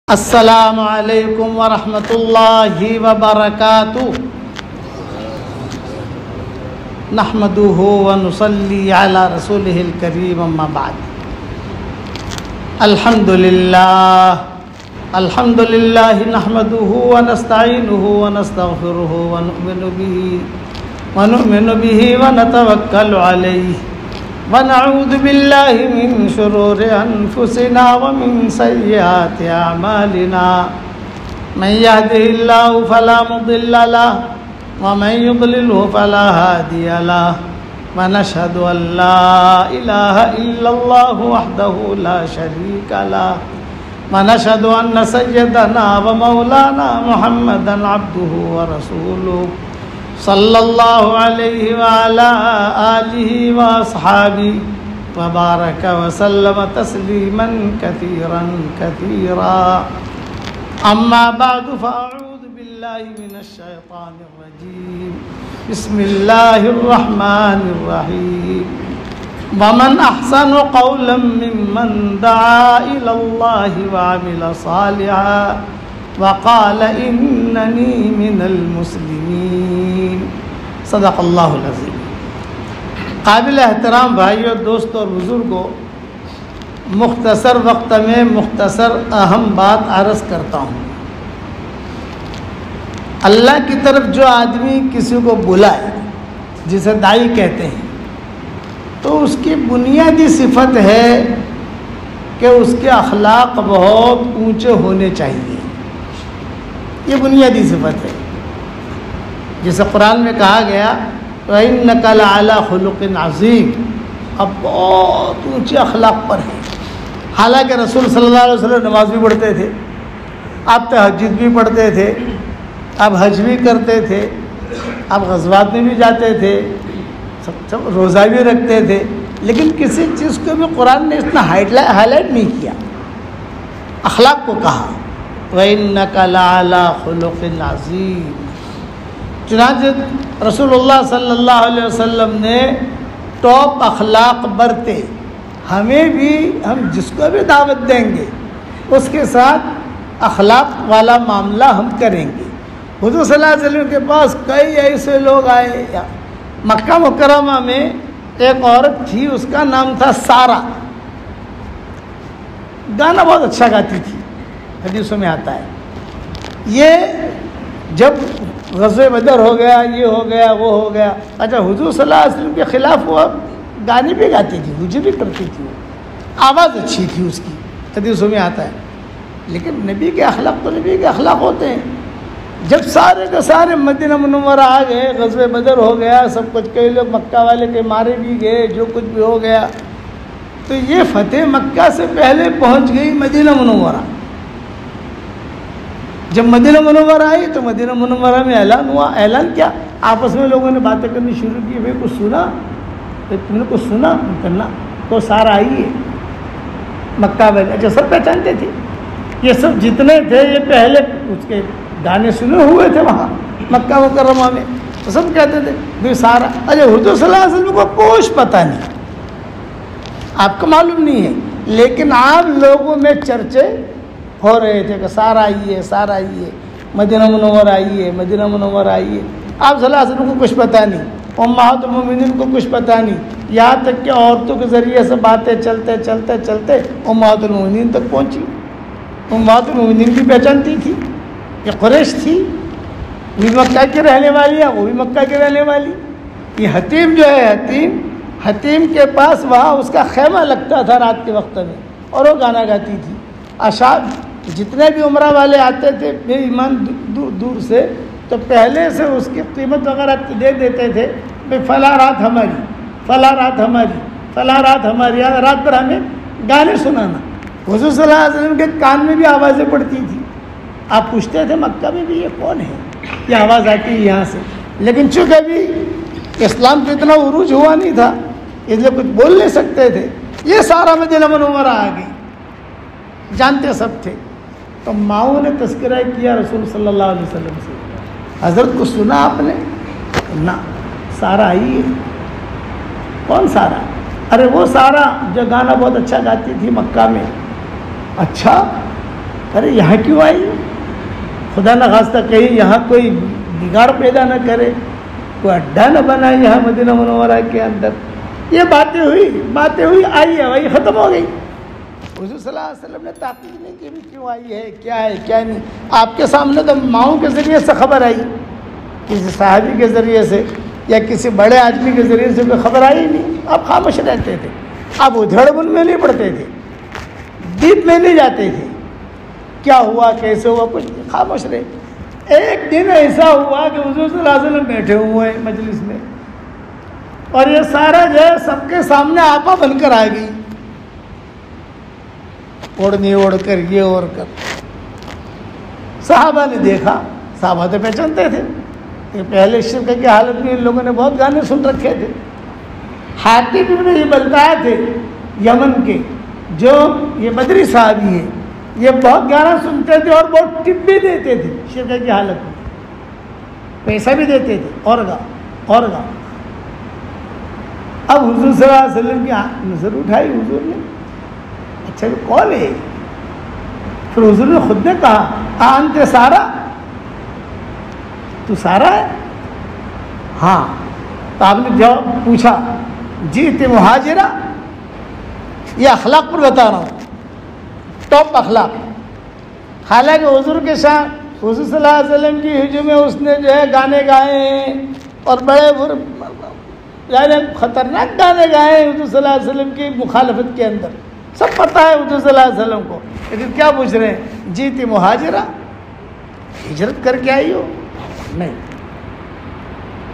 السلام علیکم ورحمۃ اللہ وبرکاتہ نحمده ونصلی علی رسولہ الکریم اما بعد الحمد للہ نحمده ونستعینه ونستغفره ونؤمن به ونتوکل علیہ ونعوذ باللہ من شرور انفسنا ومن سیئات اعمالنا من يهده اللہ فلا مضل له ومن يضلله فلا هادي له ونشهد ان لا اله الا الله وحده لا شريك له ونشهد ان سيدنا ومولانا محمدا عبده ورسوله صلی اللہ علیہ وعلا آلہ واصحابہ وبارک وسلم تسلیما کثیرا کثیرا اما بعد فاعوذ باللہ من الشیطان الرجیم بسم اللہ الرحمن الرحیم ومن احسن قولا ممن دعا الى اللہ وعمل صالحا وقال اننی من المسلمین صدق اللہ العظیم۔ قابل احترام بھائیوں، دوستوں اور بزرگوں، مختصر وقت میں مختصر اہم بات عرض کرتا ہوں۔ اللہ کی طرف جو آدمی کسی کو بلائے، جسے داعی کہتے ہیں، تو اس کی بنیادی صفت ہے کہ اس کے اخلاق بہت اونچے ہونے چاہیے۔ یہ بنیادی صفت ہے، جسے قرآن میں کہا گیا وَإِنَّكَ لَعَلَىٰ خُلُقٍ عَظِيمٍ، اب بہت اونچے اخلاق پر ہے۔ حالانکہ رسول صلی اللہ علیہ وسلم نماز بھی پڑھتے تھے، اب تہجد بھی پڑھتے تھے، اب حج بھی کرتے تھے، اب غزوات میں بھی جاتے تھے، سب روزہ بھی رکھتے تھے، لیکن کسی چیز کو بھی قرآن نے اتنا ہائی لائٹ نہیں کیا، اخلاق کو کہا وَإِنَّكَ لَعَلَىٰ خُلُقٍ عَظِيمٍ۔ چنانچہ رسول اللہ صلی اللہ علیہ وسلم نے ٹاپ اخلاق برتے، ہمیں بھی، ہم جس کو بھی دعوت دیں گے اس کے ساتھ اخلاق والا معاملہ ہم کریں گے۔ حضور صلی اللہ علیہ وسلم کے پاس کئی ایسے لوگ آئے۔ مکہ مکرمہ میں ایک عورت تھی، اس کا نام تھا سارہ، گانا بہت اچھا گاتی تھی، حدیثوں میں آتا ہے۔ یہ جب غزوہ بدر ہو گیا، یہ ہو گیا، وہ ہو گیا، اچھا حضور صلی اللہ علیہ وسلم کے خلاف وہ گانے بھی گاتی تھی، مجھے بھی کرتی تھی، وہ آواز اچھی تھی اس کی، حدیثوں میں آتا ہے۔ لیکن نبی کے اخلاق تو نبی کے اخلاق ہوتے ہیں۔ جب سارے کے سارے مدینہ منورہ آ گئے، غزوہ بدر ہو گیا، سب کچھ، کئی لوگ مکہ والے کے مارے بھی گئے، جو کچھ بھی ہو گیا، تو یہ فتح مکہ سے پہلے پہنچ گئی مدینہ منورہ۔ جب مدینہ منورہ آئی تو مدینہ منورہ میں اعلان ہوا۔ اعلان کیا؟ آپس میں لوگوں نے باتیں کرنی شروع کی، بھائی کچھ سنا؟ تم نے کچھ سنا؟ کرنا تو سارا آئی ہے مکہ والے، اچھا سب پہچانتے تھے، یہ سب جتنے تھے یہ پہلے اس کے گانے سنے ہوئے تھے وہاں مکہ مکرمہ میں، تو سب کہتے تھے بھائی سارا۔ اچھا حضور صلی اللہ علیہ وسلم کو کچھ پتہ نہیں، آپ کو معلوم نہیں ہے، لیکن عام لوگوں میں چرچے ہو رہے تھے کہ سارا آئیے، سارا آئیے، مدینہ منورہ آئیے، مدینہ منورہ آئیے۔ آپ صلی اللہ علیہ وسلم کو کچھ پتہ نہیں، امہات المومنین کو کچھ پتہ نہیں، یہاں تک کہ عورتوں کے ذریعے سے باتیں چلتے چلتے چلتے امہات المومنین تک پہنچی۔ امہات المومنین بھی پہچانتی تھی، یہ قریش تھی، وہ بھی مکہ کی رہنے والی ہے، وہ بھی مکہ کی رہنے والی۔ یہ حتیم جو ہے، حتیم کے پاس وہاں اس کا خیمہ لگتا تھا رات کے وقت میں، اور وہ گانا گاتی تھی۔ اشعار جتنے بھی عمرہ والے آتے تھے بے ایمان دور دور سے، تو پہلے سے اس کی قیمت وغیرہ دے دیتے تھے، بھائی فلاں رات ہماری، فلاں رات ہماری، فلاں رات ہماری، رات بھر ہمیں گانے سنانا۔ حضور صلی اللہ علیہ وسلم کے کان میں بھی آوازیں پڑتی تھی، آپ پوچھتے تھے مکہ میں بھی یہ کون ہے، یہ آواز آتی ہے یہاں سے، لیکن چونکہ بھی اسلام کو اتنا عروج ہوا نہیں تھا، اس لیے کچھ بول نہیں سکتے تھے، یہ سارا مدینہ منورہ آ گئی، جانتے سب تھے۔ تو ماؤں نے تذکرہ کیا رسول صلی اللہ علیہ وسلم سے، حضرت کو سنا آپ نے؟ نہ، سارا آئی ہے۔ کون سارا؟ ارے وہ سارا جو گانا بہت اچھا گاتی تھی مکہ میں۔ اچھا، ارے یہاں کیوں آئی؟ خدا نہ خواستہ کہیں یہاں کوئی بگاڑ پیدا نہ کرے، کوئی اڈا نہ بنائے یہاں مدینہ منورہ کے اندر. یہ باتیں ہوئی آئی ہے وہی ختم ہو گئی. حضور صلی اللہ علیہ وسلم نے تحقیق نہیں کی کیوں آئی ہے، کیا ہے کیا نہیں. آپ کے سامنے تو ماؤں کے ذریعے سے خبر آئی، کسی صحابی کے ذریعے سے یا کسی بڑے آدمی کے ذریعے سے کوئی خبر آئی نہیں. آپ خاموش رہتے تھے، آپ ادھڑ بن میں نہیں پڑتے تھے، ڈیپ میں نہیں جاتے تھے، کیا ہوا کیسے ہوا کچھ خاموش رہے. ایک دن ایسا ہوا کہ حضور صلی اللہ علیہ وسلم بیٹھے ہوئے ہیں مجلس میں، اور یہ سارا جو ہے سب کے سامنے آپا بن کر آ گئی، اوڑھنی اوڑھ کر یہ اوڑھ کر. صحابہ نے دیکھا، صحابہ تو پہچانتے تھے کہ پہلے شرک کی حالت میں ان لوگوں نے بہت گانے سن رکھے تھے. حاتب ابن یہ بتایا تھے یمن کے، جو یہ بدری صحابی ہیں، یہ بہت گانا سنتے تھے اور بہت ٹپ بھی دیتے تھے شرک کی حالت میں، پیسہ بھی دیتے تھے اور گا. اب حضور صلی اللہ علیہ وسلم کی نظر اٹھائی حضور نے، اچھا یہ کون ہے؟ پھر حضور نے خود نے کہا انت سارا، تو سارا ہے؟ ہاں. تو آپ نے جواب پوچھا جیت مہاجرہ، یہ اخلاق پر بتا رہا ہوں، ٹاپ اخلاق. حالانکہ حضور کے ساتھ حضور صلی اللہ علیہ وسلم کی ہجوم میں اس نے جو ہے گانے گائے ہیں اور بڑے یعنی خطرناک گانے گائے ہیں حضور صلی اللہ علیہ وسلم کی مخالفت کے اندر، سب پتہ ہے حضور صلی اللہ علیہ وسلم کو. لیکن کیا پوچھ رہے ہیں جیت مہاجرہ، ہجرت کر کے آئی ہو؟ نہیں.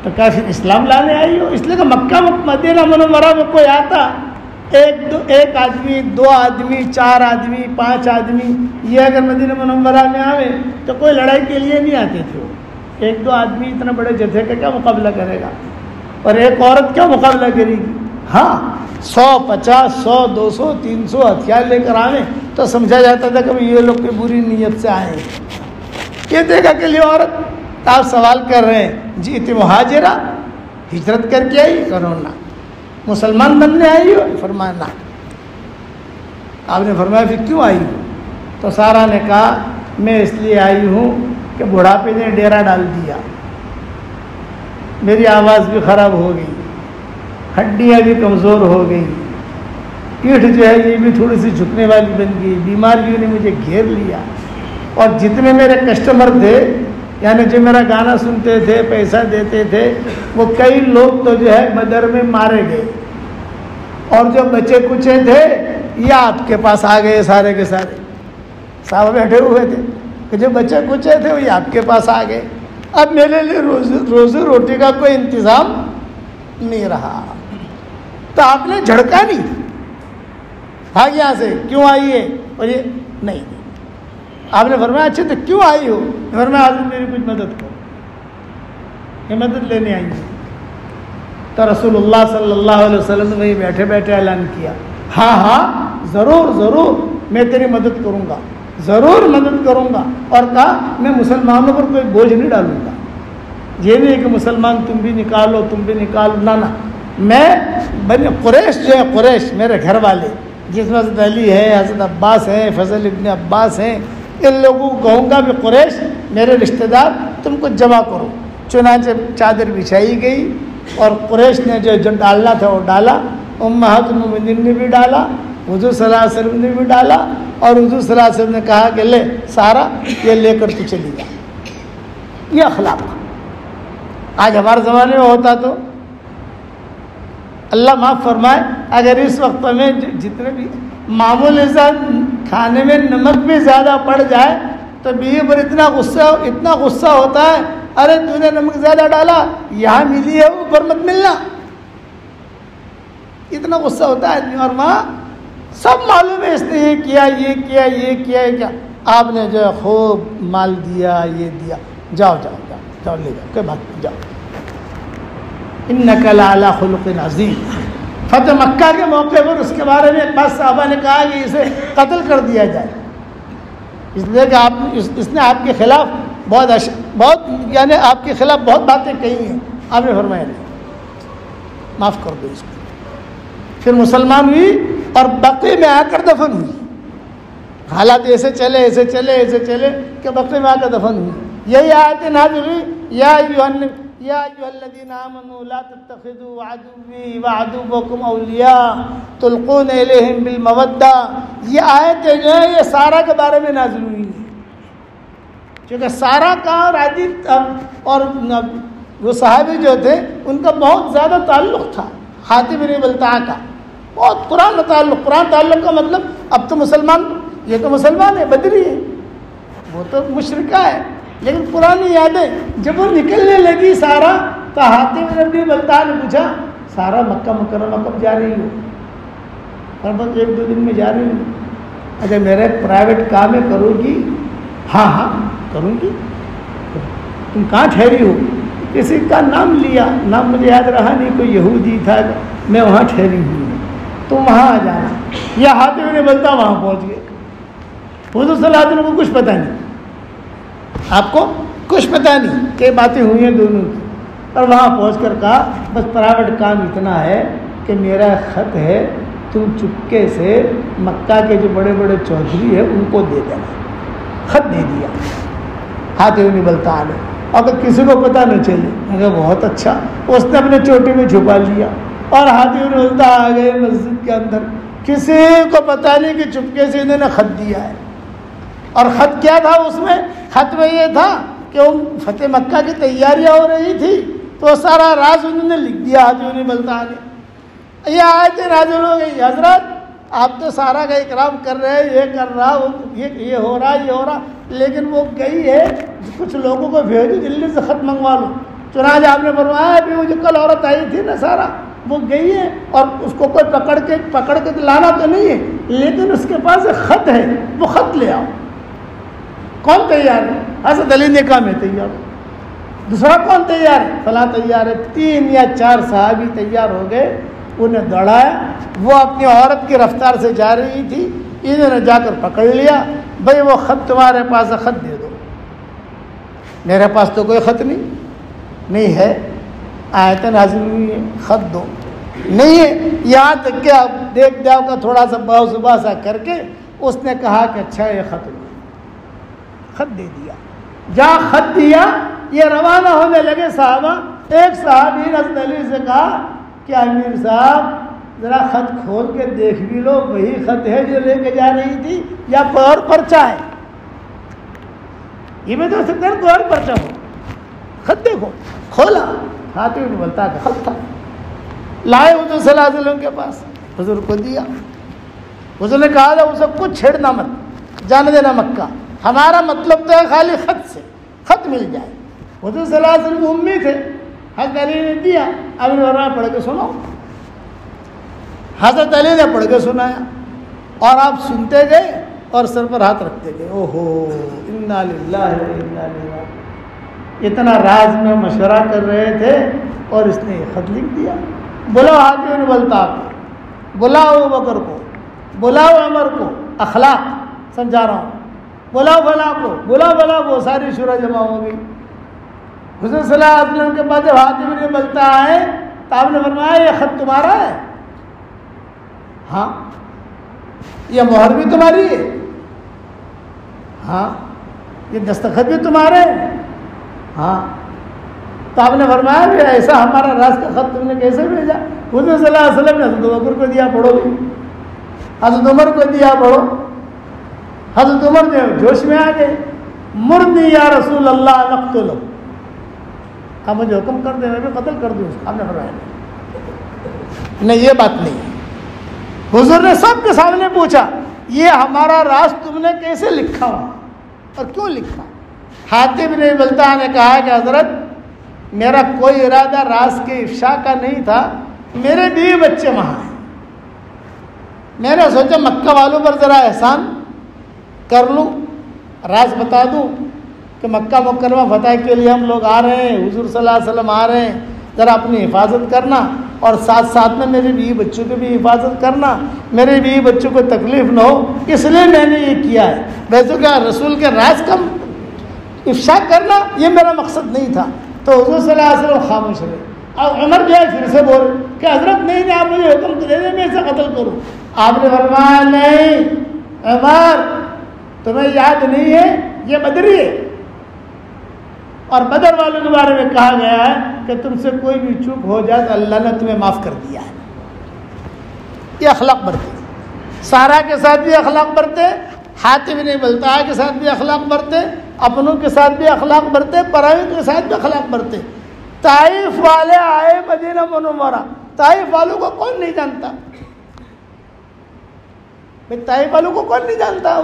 تو کیا پھر اسلام لانے آئی ہو؟ اس لیے کہ مکہ مدینہ منورہ میں کوئی آتا، ایک آدمی، 2 آدمی، 4 آدمی، 5 آدمی، یہ اگر مدینہ منورہ میں آئے تو کوئی لڑائی کے لیے نہیں آتے تھے. 1-2 آدمی اتنا بڑے جتھے کا کیا مقابلہ کرے گا، اور ایک عورت کیا مقابلہ کرے گی. ہاں 100، 50، 100، 200، 300 ہتھیار لے کر آئے تو سمجھا جاتا تھا کہ یہ لوگ کوئی بری نیت سے آئے ہیں. یہ دیکھا کہ یہ عورت، آپ سوال کر رہے ہیں جیت مہاجرہ، ہجرت کر کے آئی؟ کرونا مسلمان بننے آئی ہو؟ فرمایا نہ. آپ نے فرمایا پھر کیوں آئی ہو؟ تو سارا نے کہا میں اس لیے آئی ہوں کہ بڑھاپے نے ڈیرا ڈال دیا، میری آواز بھی خراب ہو گئی، ہڈیاں بھی کمزور ہو گئی، پیٹھ جو ہے یہ بھی تھوڑی سی جھکنے والی بن گئی، بیماریوں نے مجھے گھیر لیا، اور جتنے میرے کسٹمر تھے یعنی جو میرا گانا سنتے تھے، پیسہ دیتے تھے، وہ کئی لوگ تو جو ہے بدر میں مارے گئے، اور جو بچے کچے تھے یہ آپ کے پاس آ گئے سارے کے سارے. صحابہ بیٹھے ہوئے تھے کہ جو بچے کچے تھے وہ آپ کے پاس آ گئے. اب میرے لیے روزی روٹی کا کوئی انتظام نہیں رہا. تو آپ نے جھڑکا نہیں، بھاگ یہاں سے، کیوں آئی ہے؟ اور یہ نہیں. آپ نے فرمایا اچھا تو کیوں آئی ہو؟ فرمایا حضرت میری کچھ مدد کرو، یہ مدد لینے آئی ہے. تو رسول اللہ صلی اللہ علیہ وسلم نے وہیں بیٹھے بیٹھے اعلان کیا ہاں ضرور میں تیری مدد کروں گا، ضرور مدد کروں گا. اور کہا میں مسلمانوں پر کوئی بوجھ نہیں ڈالوں گا. یہ نہیں کہ مسلمان تم بھی نکالو نہ، میں بنی قریش جو ہے، قریش میرے گھر والے جس میں حضرت علی ہے، حضرت عباس ہیں، فضل ابن عباس ہیں، ان لوگوں کو کہوں گا بھی قریش میرے رشتہ دار تم کو جمع کرو. چنانچہ چادر بچھائی گئی اور قریش نے جو ڈالنا تھا وہ ڈالا، امہات المومنین نے بھی ڈالا، حضور صلی اللہ علیہ وسلم نے بھی ڈالا، اور حضور صلی اللہ علیہ وسلم نے کہا کہ لے سارا یہ لے کر تو چلی جا. یہ اخلاق آج ہمارے زمانے میں ہوتا تو اللہ معاف فرمائے، اگر اس وقت میں جتنے بھی معمولی سے کھانے میں نمک بھی زیادہ پڑ جائے تو بیوی پر اتنا غصہ ہوتا ہے، ارے تو نے نمک زیادہ ڈالا، یہاں ملی ہے اوپر مت ملنا، اتنا غصہ ہوتا ہے آدمی. اور وہاں سب معلوم ہے اس نے یہ کیا. آپ نے جو ہے خوب مال دیا، یہ دیا، جاؤ لے جاؤ، کوئی بات نہیں، جاؤ. انک لعلی خلق عظیم. فتح مکہ کے موقع پر اس کے بارے میں بعض صحابہ نے کہا کہ اسے قتل کر دیا جائے، اس لیے کہ اس نے آپ کے خلاف بہت یعنی آپ کے خلاف بہت باتیں کہی ہیں. آپ نے فرمایا نہیں، معاف کر دو اس کو. پھر مسلمان ہوئی اور بقیع میں آ کر دفن ہوئی. حالات ایسے چلے کہ بقیع میں آ کر دفن ہوئی. یہی آیت نازل ہوئی یا ایھا الذین آمنوا لا تتخذوا عدوی وعدوکم اولیاء تلقون الیہم بالمودہ. یہ آیت جو ہے یہ سارا کے بارے میں نازل ہوئی ہے، کیونکہ سارا کا اور وہ صحابی جو تھے ان کا بہت زیادہ تعلق تھا حاتم بن بلتعہ کا، بہت پرانا تعلق. پرانا تعلق کا مطلب اب تو مسلمان، یہ تو مسلمان ہے، بدری ہے، وہ تو مشرکہ ہے، لیکن پرانی یادیں. جب وہ نکلنے لگی سارا تو حاتم بن بلتعہ نے پوچھا سارا مکہ مکرمہ کب جا رہی ہو؟ اور بس 1-2 دن میں جا رہی ہوں. اچھا میرا ایک پرائیویٹ کام ہے، کرو گی؟ ہاں کروں گی. تم کہاں ٹھہری ہو؟ کسی کا نام لیا، نام مجھے یاد رہا نہیں، کوئی یہودی تھا، میں وہاں ٹھہری ہوئی ہوں، تم وہاں آ جانا. یا حاتم بن بلتعہ وہاں پہنچ گئے. حضور صلی اللہ علیہ وسلم کو کچھ پتہ نہیں، آپ کو کچھ پتہ نہیں کہ باتیں ہوئی ہیں دونوں کی. اور وہاں پہنچ کر کہا بس پرائیویٹ کام اتنا ہے کہ میرا خط ہے، تم چپکے سے مکہ کے جو بڑے بڑے چودھری ہیں ان کو دے دینا. خط دے دیا حاتم بن بلتعہ نے، اگر کسی کو پتہ نہ چلے. اگر بہت اچھا، اس نے اپنے چوٹی میں چھپا لیا اور حاتم بن بلتعہ آ گئے مسجد کے اندر. کسی کو پتہ نہیں کہ چپکے سے انہوں نے خط دیا ہے. اور خط کیا تھا اس میں؟ خط میں یہ تھا کہ وہ فتح مکہ کی تیاریاں ہو رہی تھی تو وہ سارا راز انہوں نے لکھ دیا حاتم بن بلتعہ نے. یہ آیتیں نازل ہو گئی حضرت آپ تو سارا کا اکرام کر رہے ہیں، یہ کر رہا، یہ ہو رہا، لیکن وہ گئی ہے کچھ لوگوں کو بھیجو دلی سے خط منگوا لو. چنانچہ آپ نے فرمایا ابھی وہ جو کل عورت آئی تھی نا سارا، وہ گئی ہے اور اس کو کوئی پکڑ کے لانا تو نہیں ہے، لیکن اس کے پاس ایک خط ہے، وہ خط لے آؤ. کون تیار ہے؟ حضرت علی نے کہا میں تیار ہوں. دوسرا کون تیار ہے؟ فلاں تیار ہے. 3 یا 4 صحابی تیار ہو گئے، انہیں دوڑایا. وہ اپنی عورت کی رفتار سے جا رہی تھی، انہوں نے جا کر پکڑ لیا. بھائی وہ خط تمہارے پاس ہے، خط دے دو. میرے پاس تو کوئی خط نہیں ہے. آیت نازل ہوئی ہے خط دو. نہیں ہے. یہاں تک کہ اب دیکھ جاؤ کا تھوڑا سا باصبا سا کر کے اس نے کہا کہ اچھا یہ خط دے دیا. جہاں خط دیا یہ روانہ ہونے لگے صحابہ. ایک صحابی نے حضرت علی سے کہا کہ امیر صاحب ذرا خط کھول کے دیکھ بھی لو، وہی خط ہے جو لے کے جا رہی تھی یا کوئی اور پرچہ ہے؟ یہ میں تو سکتا ہے کوئی اور پرچہ ہو. خط دیکھو. کھولا، حاتم بن بلتعہ کا خط تھا. لائے حضور صلی اللہ علیہ وسلم کے پاس، حضور کو دیا. حضور نے کہا تھا اسے کچھ چھیڑنا مت، جانے دینا مکہ، ہمارا مطلب تو ہے خالی خط سے، خط مل جائے. حضور صلی اللہ علیہ وسلم امی تھے. حضرت علی نے دیا. اب نے پڑھ کے سناؤ. حضرت علی نے پڑھ کے سنایا اور آپ سنتے گئے اور سر پر ہاتھ رکھتے گئے. اوہو انا للہ و انا الیہ راجعون. اتنا راز میں مشورہ کر رہے تھے اور اس نے یہ خط لکھ دیا. بلاؤ حاتم بن بلتعہ کو، بلاؤ ابوبکر کو، بلاؤ عمر کو. اخلاق سمجھا رہا ہوں. بلاؤ فلاں کو، بلاؤ کو. ساری شورا جمع ہو گئی. حضور صلی اللہ علیہ وسلم کے بعد جب حاتم بن بلتعہ آئے تو آپ نے فرمایا یہ خط تمہارا ہے؟ ہاں. یہ مہر بھی تمہاری ہے؟ ہاں. یہ دستخط بھی تمہارے ہیں؟ ہاں. تو آپ نے فرمایا کہ ایسا ہمارا راز کا خط تم نے کیسے بھیجا؟ حضور صلی اللہ علیہ وسلم نے حضرت ابوبکر کو دیا، پڑھو بھی. حضرت عمر کو دیا، پڑھو. حضرت عمر جو جوش میں آ گئے، مرنی یا رسول اللہ نقتلہ، آپ مجھے حکم کر دیں میں بھی قتل کر دوں. آپ نے فرمایا نہیں، یہ بات نہیں. حضور نے سب کے سامنے پوچھا یہ ہمارا راز تم نے کیسے لکھا ہوا اور کیوں لکھا؟ حاتم بن بلتعہ نے کہا کہ حضرت میرا کوئی ارادہ راز کے افشا کا نہیں تھا، میرے بیوی بچے وہاں ہیں، میں نے سوچا مکہ والوں پر ذرا احسان کر لوں، راز بتا دوں کہ مکہ مکرمہ فتح کے لیے ہم لوگ آ رہے ہیں، حضور صلی اللہ علیہ وسلم آ رہے ہیں، ذرا اپنی حفاظت کرنا اور ساتھ ساتھ میں میرے بیوی بچوں کی بھی حفاظت کرنا، میرے بیوی بچوں کو تکلیف نہ ہو، اس لیے میں نے یہ کیا ہے. ویسے کیا رسول کے راز کا افشا کرنا یہ میرا مقصد نہیں تھا. تو حضور صلی اللہ علیہ وسلم خاموش رہے. اب عمر جو ہے پھر سے بول کہ حضرت نہیں آپ مجھے حکم دے دیں میں اسے قتل کروں. آپ نے فرمایا نہیں عمر، تمہیں یاد نہیں ہے یہ بدری ہے. اور بدر والوں کے بارے میں کہا گیا ہے کہ تم سے کوئی بھی چوک ہو جائے تو اللہ نے تمہیں معاف کر دیا ہے. یہ اخلاق برتے. سارا کے ساتھ بھی اخلاق برتے, حاتم بن بلتعہ کے ساتھ بھی اخلاق برتے, اپنوں کے ساتھ بھی اخلاق برتے, پرائیوں کے ساتھ بھی اخلاق برتے. طائف والے آئے مدینہ منورہ, طائف والوں کو کون نہیں جانتا؟ طائف والوں کو کون نہیں جانتا؟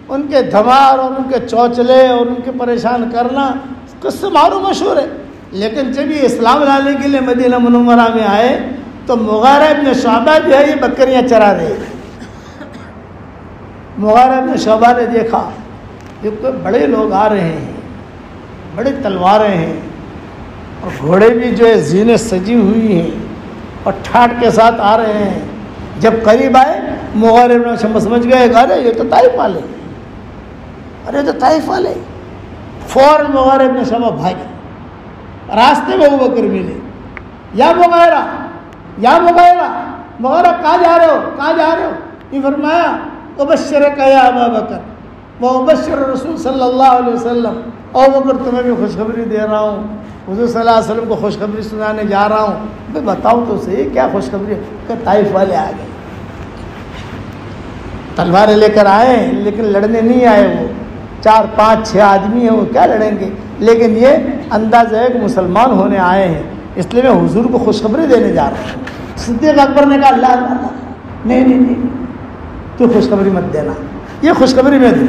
ان کے دھمار اور ان کے چوچلے اور ان کے پریشان کرنا کس سے معروف مشہور ہے. لیکن جب یہ اسلام لانے کے لیے مدینہ منورہ میں آئے تو مغیرہ ابن شعبہ جو ہے یہ بکریاں چرا رہے. مغیرہ ابن شعبہ نے دیکھا یہ کوئی بڑے لوگ آ رہے ہیں, بڑی تلواریں ہیں اور گھوڑے بھی جو ہے زینے سجی ہوئی ہیں اور ٹھاٹ کے ساتھ آ رہے ہیں. جب قریب آئے مغیرہ ابن شعبہ سمجھ گئے کہ ارے یہ تو طائف والے, ارے تو طائف والے. فوراً مغیرہ ابن شعبہ بھاگے. راستے میں ابو بکر ملے, یا مغیرہ, یا مغیرہ, مغیرہ کہاں جا رہے ہو, کہاں جا رہے ہو؟ یہ فرمایا ابشرک یا ابا بکر و ابشر رسول صلی اللہ علیہ وسلم, ابو بکر تمہیں بھی خوشخبری دے رہا ہوں, حضور صلی اللہ علیہ وسلم کو خوشخبری سنانے جا رہا ہوں. میں بتاؤ تو صحیح کیا خوشخبری ہے؟ کہ طائف والے آ گئے, تلواریں لے کر آئے لیکن لڑنے نہیں آئے. وہ 4 5 6 آدمی ہیں, وہ کیا لڑیں گے؟ لیکن یہ انداز ہے کہ مسلمان ہونے آئے ہیں, اس لیے میں حضور کو خوشخبری دینے جا رہا ہوں. صدیق اکبر نے کہا اللہ اللہ, نہیں نہیں نہیں, تو خوشخبری مت دینا, یہ خوشخبری میں دوں.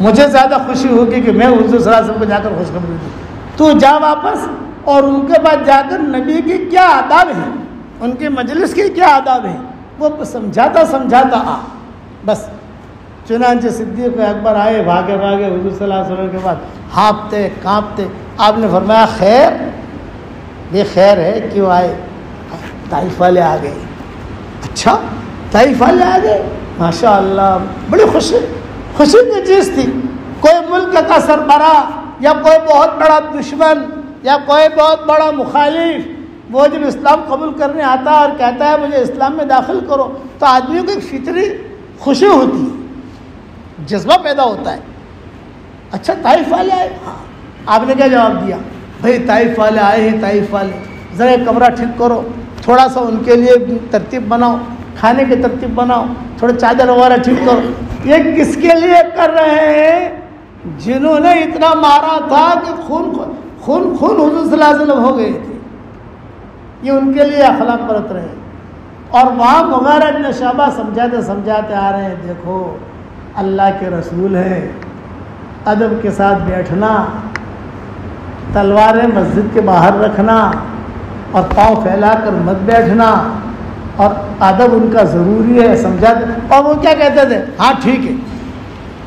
مجھے زیادہ خوشی ہوگی کہ میں حضور صلی اللہ علیہ وسلم کو جا کر خوشخبری دوں. تو جا واپس اور ان کے بعد جا کر نبی کی کیا آداب ہیں, ان کی مجلس کی کیا آداب ہیں وہ سمجھاتا آ. بس چنانچہ صدیق اکبر آئے بھاگے بھاگے حضور صلی اللہ علیہ وسلم کے بعد, ہانپتے کانپتے. آپ نے فرمایا خیر, یہ خیر ہے, کیوں آئے؟ طائف والے آ گئے. اچھا طائف والے آ گئے, ماشاء اللہ, بڑی خوشی کی چیز تھی. کوئی ملک کا سربراہ یا کوئی بہت بڑا دشمن یا کوئی بہت بڑا مخالف وہ جب اسلام قبول کرنے آتا ہے اور کہتا ہے مجھے اسلام میں داخل کرو تو آدمیوں کو ایک فطری خوشی ہوتی ہے, جذبہ پیدا ہوتا ہے. اچھا طائف والے آئے, ہاں. آپ نے کیا جواب دیا؟ بھائی طائف والے آئے ہیں, طائف والے ذرا کمرہ ٹھیک کرو, تھوڑا سا ان کے لیے ترتیب بناؤ, کھانے کی ترتیب بناؤ, تھوڑے چادر وغیرہ ٹھیک کرو. یہ کس کے لیے کر رہے ہیں؟ جنہوں نے اتنا مارا تھا کہ خون حضور صلی اللہ علیہ وسلم ہو گئے تھے, یہ ان کے لیے اخلاق برت رہے. اور وہاں مغیرہ ابن شعبہ سمجھاتے آ رہے ہیں, دیکھو اللہ کے رسول ہیں, ادب کے ساتھ بیٹھنا, تلواریں مسجد کے باہر رکھنا اور پاؤں پھیلا کر مت بیٹھنا, اور ادب ان کا ضروری ہے, سمجھاتے. اور وہ کیا کہتے تھے؟ ہاں ٹھیک ہے,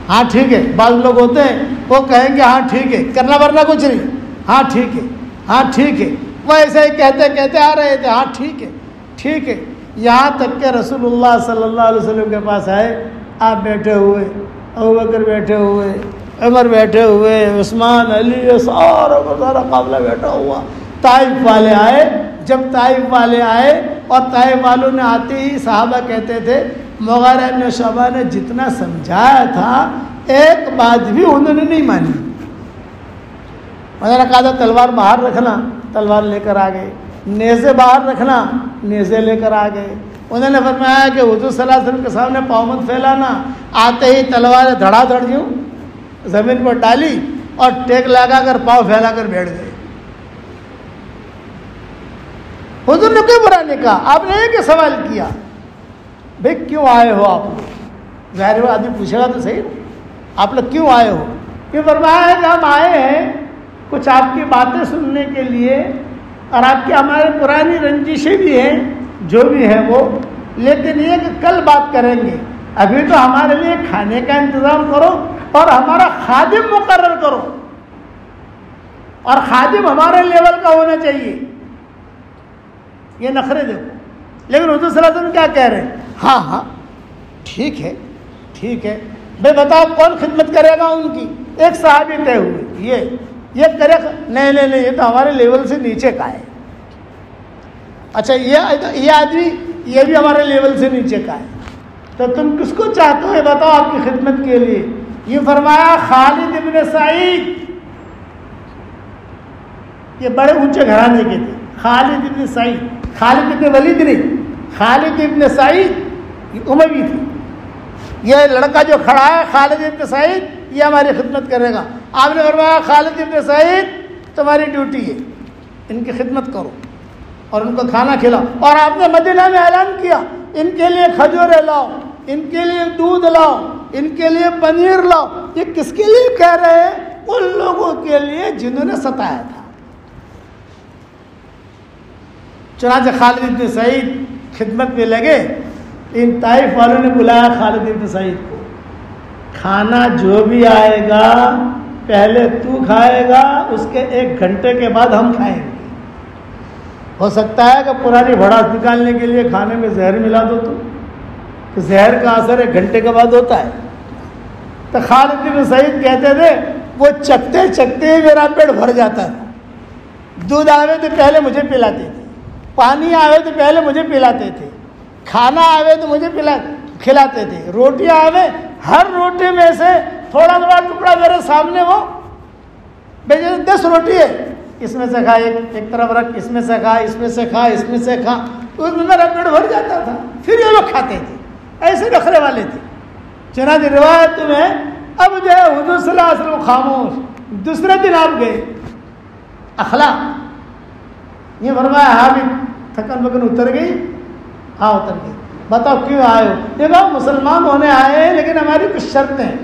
ہاں ٹھیک ہے. بعض لوگ ہوتے ہیں وہ کہیں گے ہاں ٹھیک ہے, کرنا ورنا کچھ نہیں, ہاں ٹھیک ہے, ہاں ٹھیک ہے. وہ ایسے ہی کہتے آ رہے تھے, ہاں ٹھیک ہے ٹھیک ہے, یہاں تک کہ رسول اللہ صلی اللہ علیہ وسلم کے پاس آئے. آپ بیٹھے ہوئے, ابو بکر بیٹھے ہوئے, عمر بیٹھے ہوئے, عثمان, علی, سارا قافلہ بیٹھا ہوا. طائف والے آئے. جب طائف والے آئے اور طائف والوں نے آتے ہی صحابہ کہتے تھے مغیرہ ابن شعبہ نے جتنا سمجھایا تھا ایک بات بھی انہوں نے نہیں مانی. انہوں نے کہا تھا تلوار باہر رکھنا, تلوار لے کر آ گئے. نیزے باہر رکھنا, نیزے لے کر آ گئے. انہوں نے فرمایا کہ حضور صلی اللہ علیہ وسلم کے سامنے پاؤں مت پھیلانا. آتے ہی تلوار دھڑا دھڑ یوں زمین پر ڈالی اور ٹیک لگا کر پاؤں پھیلا کر بیٹھ گئے. حضور نے کوئی برا نہیں کہا. آپ نے ایک سوال کیا, بھائی کیوں آئے ہو آپ لوگ؟ ظاہر آدمی پوچھے گا تو صحیح, آپ لوگ کیوں آئے ہو؟ یہ فرمایا ہے کہ ہم آئے ہیں کچھ آپ کی باتیں سننے کے لیے, اور آپ کی ہمارے پرانی رنجشیں بھی ہیں جو بھی ہیں وہ, لیکن یہ کہ کل بات کریں گے. ابھی تو ہمارے لیے کھانے کا انتظام کرو اور ہمارا خادم مقرر کرو, اور خادم ہمارے لیول کا ہونا چاہیے. یہ نخرے دیکھو. لیکن حضور صلی اللہ علیہ وسلم کیا کہہ رہے ہیں؟ ہاں ہاں ٹھیک ہے ٹھیک ہے. بھائی بتاؤ کون خدمت کرے گا ان کی؟ ایک صحابی طے ہوئے, یہ کرے. نہیں نہیں نہیں, یہ تو ہمارے لیول سے نیچے کا ہے. اچھا یہ آدمی یہ بھی ہمارے لیول سے نیچے کا ہے. تو تم کس کو چاہتے ہو یہ بتاؤ آپ کی خدمت کے لیے. یہ فرمایا خالد ابن سعید، یہ بڑے اونچے گھرانے کے تھے. خالد ابن سعید، خالد ابن ولید نہیں، خالد ابن سعید یہ اموی تھے. یہ لڑکا جو کھڑا ہے خالد ابن سعید یہ ہماری خدمت کرے گا. آپ نے فرمایا خالد ابن سعید تمہاری ڈیوٹی ہے، ان کی خدمت کرو اور ان کو کھانا کھلاؤ. اور آپ نے مدینہ میں اعلان کیا ان کے لیے کھجورے لاؤ، ان کے لیے دودھ لاؤ، ان کے لیے پنیر لاؤ. یہ کس کے لیے کہہ رہے ہیں؟ ان لوگوں کے لیے جنہوں نے ستایا تھا. چنانچہ خالد ابن سعید خدمت میں لگے. ان طائف والوں نے بلایا خالد ابن سعید کو، کھانا جو بھی آئے گا پہلے تو کھائے گا، اس کے 1 گھنٹے کے بعد ہم کھائیں گے. ہو سکتا ہے کہ پرانی بھڑاس نکالنے کے لیے کھانے میں زہر ملا دو تو زہر کا اثر 1 گھنٹے کے بعد ہوتا ہے. تو خالد بن سعید کہتے تھے وہ چکتے چکتے ہی میرا پیٹ بھر جاتا تھا. دودھ آوے تو پہلے مجھے پلاتے تھے، پانی آوے تو پہلے مجھے پلاتے تھے، کھانا آوے تو مجھے کھلاتے تھے، روٹیاں آوے ہر روٹی میں سے تھوڑا تھوڑا ٹکڑا میرے سامنے ہو. بھائی 10 روٹی ہے، اس میں سے کھا، ایک طرف رکھ، اس میں سے کھا، اس میں سے کھا، اس میں سے کھا. تو اس میں میرا پیٹ بھر جاتا تھا. پھر یہ لوگ کھاتے تھے، ایسے نخرے والے تھے. چنانچہ روایت میں اب جو ہے حضور صلی اللہ علیہ وسلم خاموش. دوسرے دن آپ گئے اخلاق، یہ فرمایا ہاں بھی تھکن بکن اتر گئی. ہاں اتر گئی. بتاؤ کیوں آئے ہو؟ یہ کہا مسلمان ہونے آئے ہیں لیکن ہماری کچھ شرطیں ہیں.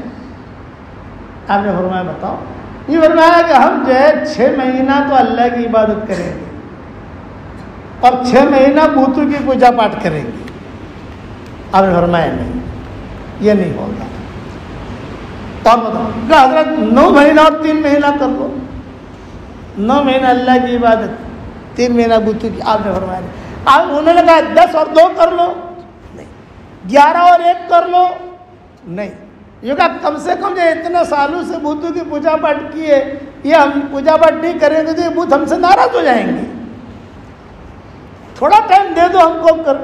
آپ نے فرمایا بتاؤ. یہ فرمایا کہ ہم جو ہے 6 مہینہ تو اللہ کی عبادت کریں گے اور 6 مہینہ بتوں کی پوجا پاٹ کریں گے. آپ نے فرمایا نہیں، یہ نہیں ہوگا. اور بتاؤ کہ حضرت 9 مہینہ اور 3 مہینہ کر لو. 9 مہینہ اللہ کی عبادت، 3 مہینہ بتوں کی. آپ نے فرمایا نہیں. انہوں نے کہا 10 اور 2 کر لو، نہیں. 11 اور 1 کر لو، نہیں. یہ کہا کم سے کم جو اتنے سالوں سے بتوں کی پوجا پاٹ کی ہے، یہ ہم پوجا پاٹ نہیں کریں گے تو یہ بت ہم سے ناراض ہو جائیں گے. تھوڑا ٹائم دے دو ہم کو، کر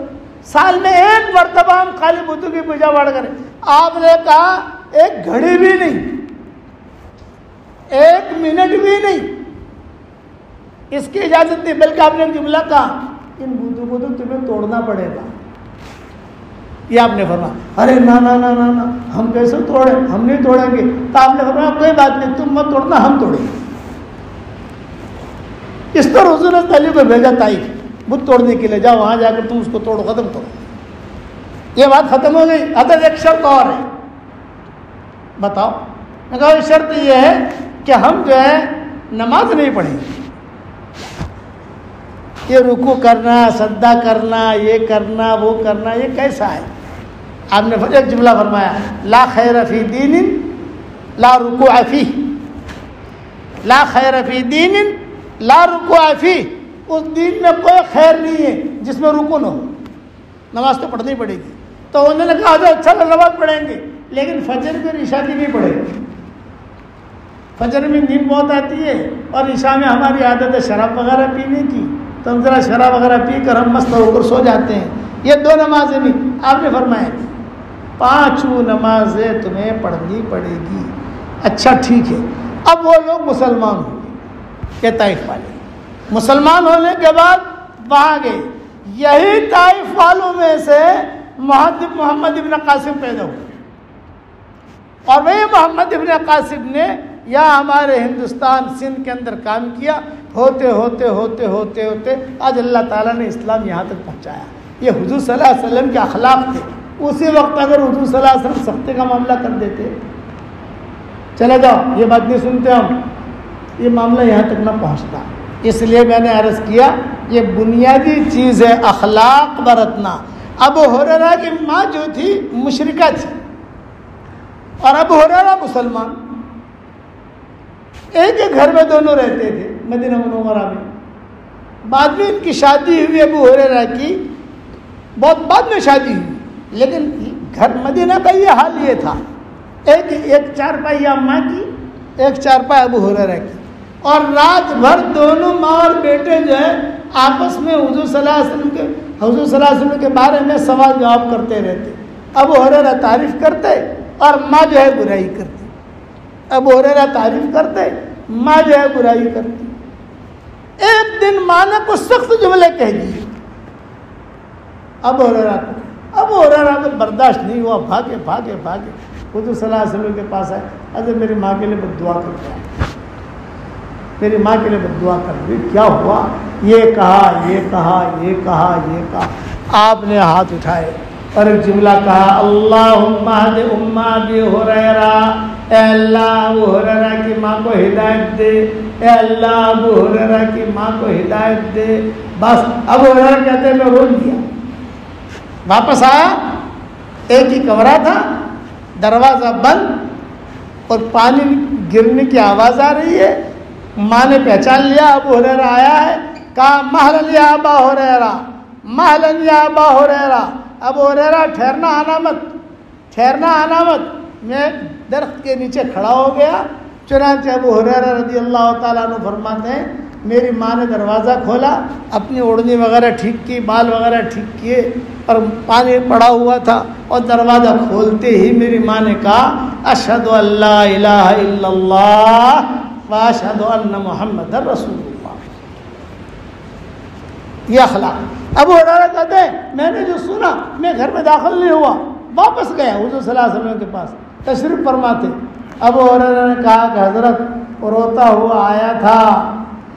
سال میں 1 مرتبہ ہم خالی بتوں کی پوجا پاٹ کریں. آپ نے کہا 1 گھڑی بھی نہیں، 1 منٹ بھی نہیں اس کی اجازت نہیں. بلکہ آپ نے جملہ کہا ان بتوں کو تو تمہیں توڑنا پڑے گا. یہ آپ نے فرمایا ارے نا نا نا نا نا ہم کیسے توڑیں، ہم نہیں توڑیں گے. تو آپ نے فرمایا کوئی بات نہیں، تم مت توڑنا، ہم توڑیں گے. اس طرح حضور نے علی کو بھیجا طائف بت توڑنے کے لیے. جاؤ وہاں جا کر تم اس کو توڑو، ختم کرو. یہ بات ختم ہو گئی. ادھر ایک شرط اور ہے، بتاؤ. میں کہا شرط یہ ہے کہ ہم جو ہے نماز نہیں پڑھیں گے. یہ رکوع کرنا، سجدہ کرنا، یہ کرنا، وہ کرنا، یہ کیسا ہے؟ آپ نے ایک جملہ فرمایا لا خیر فی دین لا رکوع فیہ. لا خیر فی دین لا رکوع فیہ. اس دین میں کوئی خیر نہیں ہے جس میں رکوع نہ ہو. نماز تو پڑھنی پڑے گی. تو انہوں نے کہا اچھا نماز پڑھیں گے لیکن فجر میں عشاء کی نہیں پڑھیں گے. فجر میں نیند بہت آتی ہے اور عشاء میں ہماری عادت ہے شراب وغیرہ پینے کی، تو ہم ذرا شراب وغیرہ پی کر ہم مست ہو کر سو جاتے ہیں. یہ 2 نمازیں نہیں. آپ نے فرمایا 5 نمازیں تمہیں پڑھنی پڑے گی. اچھا ٹھیک ہے. اب وہ لوگ مسلمان ہو گئے، یہ طائف والے. مسلمان ہونے کے بعد وہاں گئے. یہی طائف والوں میں سے محمد ابن قاسم پیدا ہوئے. اور وہی محمد ابن قاسم نے یہاں ہمارے ہندوستان سندھ کے اندر کام کیا. ہوتے ہوتے ہوتے ہوتے ہوتے آج اللہ تعالیٰ نے اسلام یہاں تک پہنچایا. یہ حضور صلی اللہ علیہ وسلم کے اخلاق تھے. اسی وقت اگر حضور صلی اللہ علیہ وسلم سختی کا معاملہ کر دیتے، چلے جاؤ یہ بات نہیں سنتے ہم، یہ معاملہ یہاں تک نہ پہنچتا. اس لیے میں نے عرض کیا یہ بنیادی چیز ہے اخلاق برتنا. ابو ہریرہ کی ماں جو تھی مشرکہ تھی اور ابو ہریرہ مسلمان. ایک ہی گھر میں دونوں رہتے تھے مدینہ منورہ میں. بعد میں ان کی شادی ہوئی ابو ہریرہ کی، بہت بعد میں شادی ہوئی. لیکن گھر مدینہ کا یہ حال یہ تھا، ایک چارپائی اماں کی، ایک چارپائی ابو ہریرہ کی. اور رات بھر دونوں ماں اور بیٹے جو ہے آپس میں حضور صلی اللہ علیہ وسلم کے بارے میں سوال جواب کرتے رہتے. ابو ہریرہ تعریف کرتے اور ماں جو ہے برائی کرتی. ابو ہریرہ تعریف کرتے, ماں جو ہے برائی کرتی. ایک دن ماں نے کچھ سخت جملے کہہ دیے ابو ہریرہ کو. ابو ہریرہ کو برداشت نہیں ہوا, بھاگے بھاگے بھاگے حضور صلی اللہ علیہ وسلم کے پاس آئے. حضرت میری ماں کے لیے بد دعا کر دیا, میری ماں کے لیے بد دعا کر دی. کیا ہوا؟ یہ کہا یہ کہا یہ کہا یہ کہا. آپ نے ہاتھ اٹھائے اور ایک جملہ کہا, اللہم اہد ام ابی ہریرہ, اے اللہ ابو ہریرہ کی ماں کو ہدایت دے, اے اللہ ابو ہریرہ کی ماں کو ہدایت دے. بس ابو ہریرہ کہتے ہیں میں رو دیا. واپس آیا, ایک ہی کمرہ تھا, دروازہ بند اور پانی گرنے کی آواز آ رہی ہے. ماں نے پہچان لیا ابو ہریرہ آیا ہے. کہا مہلا یا ابا ہریرہ, مہلا یا ابا ہریرہ. ابو ہریرہ ٹھہرنا آنا مت, ٹھہرنا آنا مت. میں درخت کے نیچے کھڑا ہو گیا. چنانچہ ابو ہریرہ رضی اللہ تعالیٰ عنہ فرماتے ہیں میری ماں نے دروازہ کھولا, اپنی اوڑھنی وغیرہ ٹھیک کی, بال وغیرہ ٹھیک کیے, اور پانی پڑا ہوا تھا, اور دروازہ کھولتے ہی میری ماں نے کہا اشہد ان لا الہ الا اللہ واشہد ان محمد رسول اللہ. یہ اخلاق. ابو ہریرہ کہتے ہیں میں نے جو سنا میں گھر میں داخل نہیں ہوا, واپس گیا حضور صلی اللہ علیہ وسلم کے پاس تشریف فرماتے. ابو ہریرہ نے کہا کہ حضرت روتا ہوا آیا تھا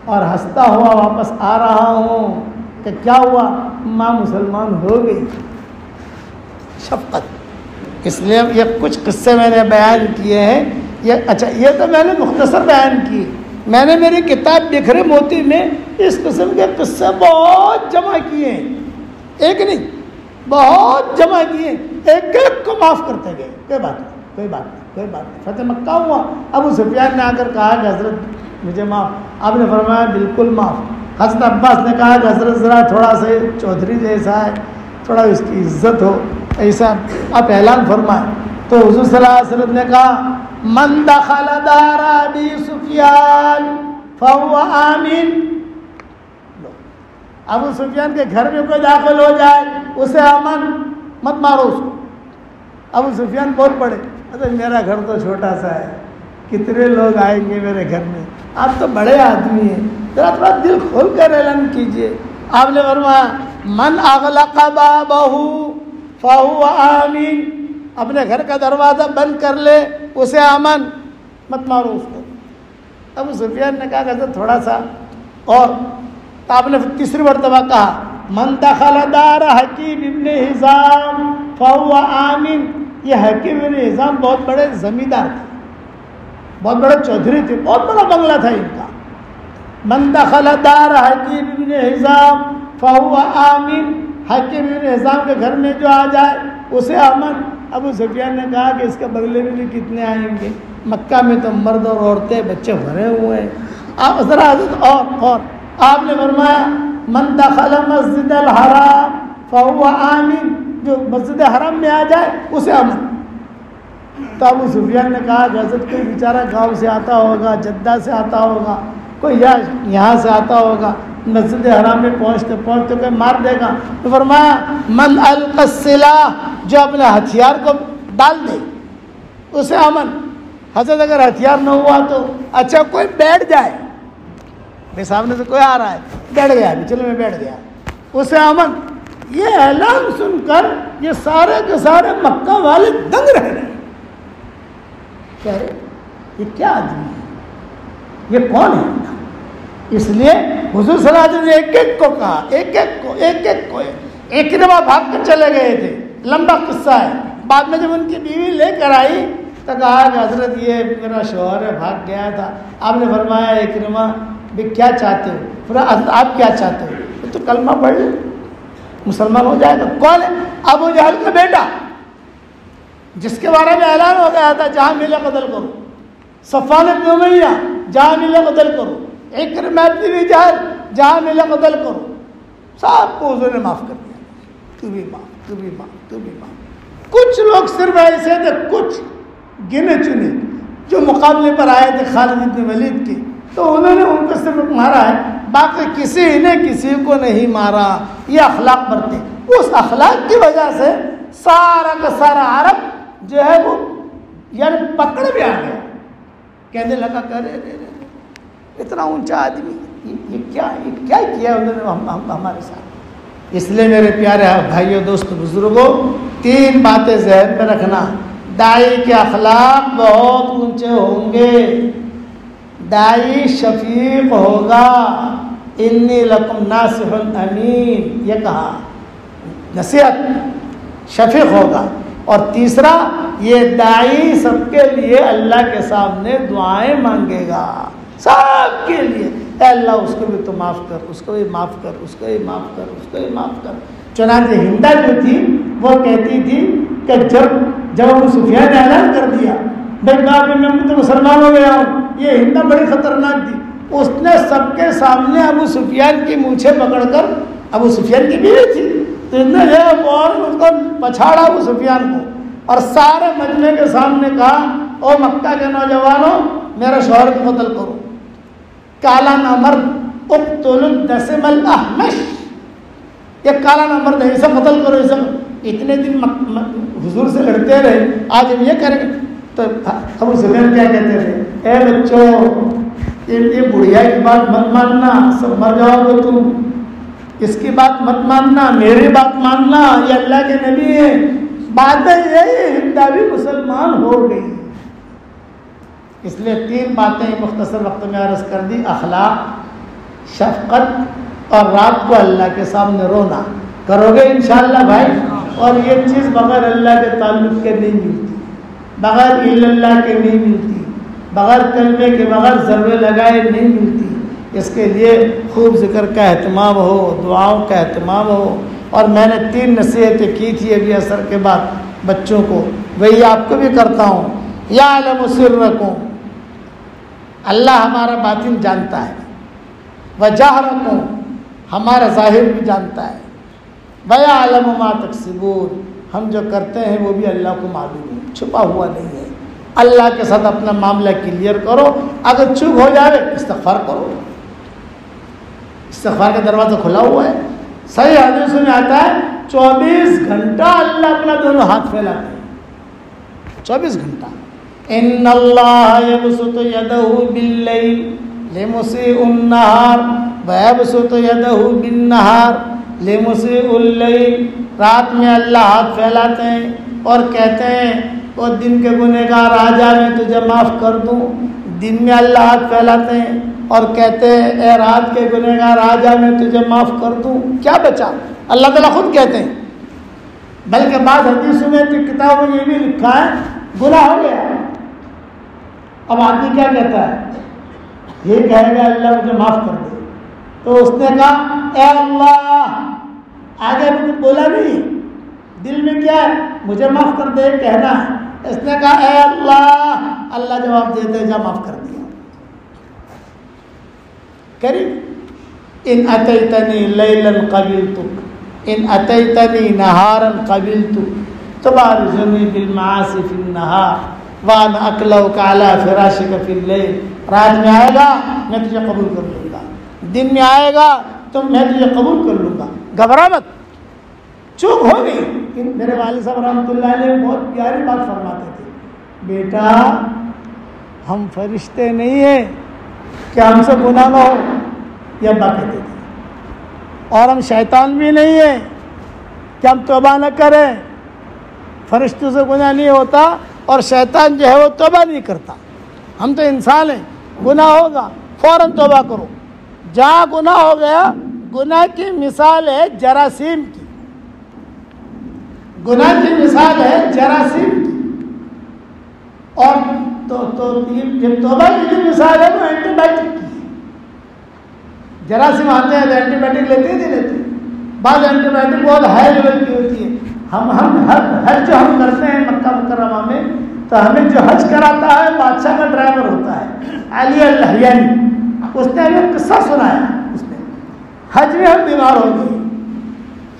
اور ہنستا ہوا واپس آ رہا ہوں. کہ کیا ہوا؟ ماں مسلمان ہو گئی. شفقت. اس لیے یہ کچھ قصے میں نے بیان کیے ہیں. یہ اچھا یہ تو میں نے مختصر بیان کیے. میں نے میری کتاب بکھرے موتی میں اس قسم کے قصے بہت جمع کیے ہیں, ایک نہیں بہت جمع کیے. ایک ایک کو معاف کرتے گئے. کوئی بات نہیں کوئی بات نہیں کوئی بات نہیں. فتح مکہ ہوا, ابو سفیان نے آ کر کہا کہ حضرت مجھے معاف. آپ نے فرمایا بالکل معاف. حضرت عباس نے کہا کہ حضرت ذرا تھوڑا سا چودھری جیسا ہے, تھوڑا اس کی عزت ہو, ایسا آپ اعلان فرمائیں. تو حضور صلی اللہ علیہ وسلم نے کہا من دخل دار ابی سفیان فهو آمین. ابو سفیان کے گھر میں کوئی داخل ہو جائے اسے امن, مت مارو اس کو. ابو سفیان بول پڑے ارے میرا گھر تو چھوٹا سا ہے, کتنے لوگ آئیں گے میرے گھر میں, آپ تو بڑے آدمی ہیں, ذرا تھوڑا دل کھول کر اعلان کیجئے. آپ نے فرمایا من اغلق بابہ فہو آمین. اپنے گھر کا دروازہ بند کر لے اسے امن, مت مارو اس کو. ابو سفیان نے کہا کہ تھوڑا سا اور. تو آپ نے تیسری مرتبہ کہا من دخل دار حکیم ابن حزام فہو آمین. یہ حکیم ابن حزام بہت بڑے زمیندار تھے, بہت بڑے چودھری تھے, بہت بڑا بنگلہ تھا ان کا. من دخل دار حکیم ابن حزام فہو آمین. حکیم ابن حزام کے گھر میں جو آ جائے اسے امن. ابو سفیان نے کہا کہ اس کے بغلے میں بھی کتنے آئیں گے, مکہ میں تو مرد اور عورتیں بچے بھرے ہوئے ہیں. آپ ذرا حضرت اور آپ نے فرمایا من دخل مسجد الحرام فہو آمین. جو مسجد حرام میں آ جائے اسے امن. تو ابو سفیان نے کہا کہ حضرت کوئی بیچارہ گاؤں سے آتا ہوگا, جدہ سے آتا ہوگا, کوئی یہاں سے آتا ہوگا, مسجد حرام میں پہنچتے پہنچتے کوئی مار دے گا. تو فرمایا من القی السلاح, جو اپنے ہتھیار کو ڈال دے اسے امن. حضرت اگر ہتھیار نہ ہوا تو اچھا کوئی بیٹھ جائے, میرے سامنے سے کوئی آ رہا ہے, بیٹھ گیا, چلو میں بیٹھ گیا, اسے امن. یہ اعلان سن کر یہ سارے کے سارے مکہ والے دنگ رہ گئے. یہ کیا آدمی ہے, یہ کون ہے؟ اس لیے حضور صلی اللہ علیہ وسلم نے ایک ایک کو کہا, ایک ایک کو. اکرمہ بھاگ کر چلے گئے تھے, لمبا قصہ ہے. بعد میں جب ان کی بیوی لے کر آئی تو کہا کہ حضرت یہ میرا شوہر ہے, بھاگ گیا تھا. آپ نے فرمایا اکرمہ بھی کیا چاہتے ہو؟ پھر آپ کیا چاہتے ہو؟ تو کلمہ پڑھ لو, مسلمان ہو جائے گا. کون ہے؟ ابو جہل کا بیٹا, جس کے بارے میں اعلان ہو گیا تھا جہاں ملے قتل کرو. صفوان بن امیہ جہاں ملے قتل کرو. اکرمہ بن ابی جہل جہاں ملے قتل کرو. سب کو حضور نے معاف کر دیا. تو بھی معاف, تو بھی معاف, تو بھی معاف. کچھ لوگ صرف ایسے تھے, کچھ گنے چنے جو مقابلے پر آئے تھے خالد بن ولید کے, تو انہوں نے ان کو صرف مارا ہے, باقی کسی نے کسی کو نہیں مارا. یہ اخلاق برتے. اس اخلاق کی وجہ سے سارا کا سارا عرب جو ہے وہ یعنی پکڑ میں آ گیا، کہنے لگا کہ رے اتنا اونچا آدمی یہ کیا کیا انہوں نے ہمارے ساتھ۔ اس لیے میرے پیارے بھائیوں، دوست، بزرگوں، 3 باتیں ذہن میں رکھنا۔ داعی کے اخلاق بہت اونچے ہوں گے، داعی شفیق ہوگا، انی لکم ناصح امین، یہ کہا نصیحت، شفیق ہوگا۔ اور تیسرا، یہ داعی سب کے لیے اللہ کے سامنے دعائیں مانگے گا، سب کے لیے، اے اللہ اس کو بھی تو معاف کر، اس کو بھی معاف کر، اس کو بھی معاف کر، اس کو بھی معاف کر۔ چنانچہ ہندا جو تھی وہ کہتی تھی کہ جب ابو سفیان نے اعلان کر دیا بھائی باپ میں تو مسلمان ہو گیا ہوں، یہ ہندا بڑی خطرناک تھی، اس نے سب کے سامنے ابو سفیان کی مونچھیں پکڑ کر، ابو سفیان کی بیوی تھی تو اس نے فوراً اس کو پچھاڑا ابو سفیان کو، اور سارے مجمع کے سامنے کہا او مکہ کے نوجوانوں میرے شوہر کو قتل کرو، کالا نامرد اقتل الدسم الاحمش، یہ کالا نامرد ہے، اسے قتل کرو، اسے۔ اتنے دن حضور سے لڑتے رہے، آج ہم یہ کریں گے تو ابو سفیان کیا کہتے تھے، اے بچوں یہ بڑھیا کی بات مت ماننا، سب مر جاؤ گے تم، اس کی بات مت ماننا، میری بات ماننا، یہ اللہ کے نبی ہے۔ بات یہ ہندا بھی مسلمان ہو گئی۔ اس لیے 3 باتیں مختصر وقت میں عرض کر دی، اخلاق، شفقت، اور رات کو اللہ کے سامنے رونا۔ کرو گے انشاءاللہ بھائی؟ اور یہ چیز بغیر اللہ کے تعلق کے نہیں ملتی، بغیر اللہ کے نہیں ملتی، بغیر کلمے کے، بغیر ضربے لگائے نہیں ملتی۔ اس کے لیے خوب ذکر کا اہتمام ہو، دعاؤں کا اہتمام ہو۔ اور میں نے 3 نصیحتیں کی تھی ابھی عصر کے بعد بچوں کو، وہی آپ کو بھی کرتا ہوں۔ یعلم سرکم، اللہ ہمارا باطن جانتا ہے، وجہرکم، ہمارا ظاہر بھی جانتا ہے، ویعلم ما تکسبون، ہم جو کرتے ہیں وہ بھی اللہ کو معلوم ہے، چھپا ہوا نہیں ہے۔ اللہ کے ساتھ اپنا معاملہ کلیئر کرو، اگر چوک ہو جائے استغفار کرو، استغفار کا دروازہ کھلا ہوا ہے۔ صحیح حدیث میں آتا ہے 24 گھنٹہ اللہ اپنا دونوں ہاتھ پھیلاتے ہیں، 24 گھنٹہ۔ ان اللہ یبسط یدہ باللیل لمسیء النہار ویبسط یدہ بالنہار لمسیء اللیل، رات میں اللہ ہاتھ پھیلاتے ہیں اور کہتے ہیں وہ دن کے گنہگار آ جا میں تجھے معاف کر دوں، دن میں اللہ ہاتھ پھیلاتے ہیں اور کہتے ہیں اے رات کے گنہگار آ جا میں تجھے معاف کر دوں، کیا بچا؟ اللہ تعالیٰ خود کہتے ہیں۔ بلکہ بعض حدیثوں میں کتابوں میں یہ بھی لکھا ہے گناہ ہو گیا، اب آدمی کیا کہتا ہے، یہ کہے گا اللہ مجھے معاف کر دے، تو اس نے کہا اے اللہ، آگے بھی کچھ بولا نہیں، دل میں کیا ہے مجھے معاف کر دے کہنا ہے، اس نے کہا اے اللہ، اللہ جواب دیتے جا معاف کر دیا۔ کریم ان اتیتنی لیلا قبلتک ان اتیتنی نہارا قبلتک تبارزنی بالمعاصی فی النہار وانا اکلوک علی فراشک فی اللیل، رات میں آئے گا میں تجھے قبول کر لوں گا، دن میں آئے گا تو میں تجھے قبول کر لوں گا، گھبرا مت۔ چوک ہو گئی۔ میرے والد صاحب رحمۃ اللہ علیہ بہت پیاری بات فرماتے تھے، بیٹا ہم فرشتے نہیں ہیں کہ ہم سے گناہ نہ ہو، یہ ابا کہتے تھے، اور ہم شیطان بھی نہیں ہیں کہ ہم توبہ نہ کریں، فرشتوں سے گناہ نہیں ہوتا اور شیطان جو ہے وہ توبہ نہیں کرتا، ہم تو انسان ہیں، گناہ ہوگا فوراً توبہ کرو۔ جہاں گناہ ہو گیا، گناہ کی مثال ہے جراثیم کی، گناہ کی مثال ہے جراثیم کی، اور جب توبہ کی جو مثال ہے وہ اینٹی بائیوٹک کی ہے۔ جراثیم آتے ہیں تو اینٹی بائیوٹک لیتے ہی نہیں لیتے، بعض اینٹی بائیوٹک بہت ہائی لیول کی ہوتی ہے۔ ہم حج جو ہم کرتے ہیں مکہ مکرمہ میں، تو ہمیں جو حج کراتا ہے بادشاہ کا ڈرائیور ہوتا ہے علی اللحیانی، اس نے ہمیں قصہ سنایا، اس نے حج میں ہم بیمار ہو گئے،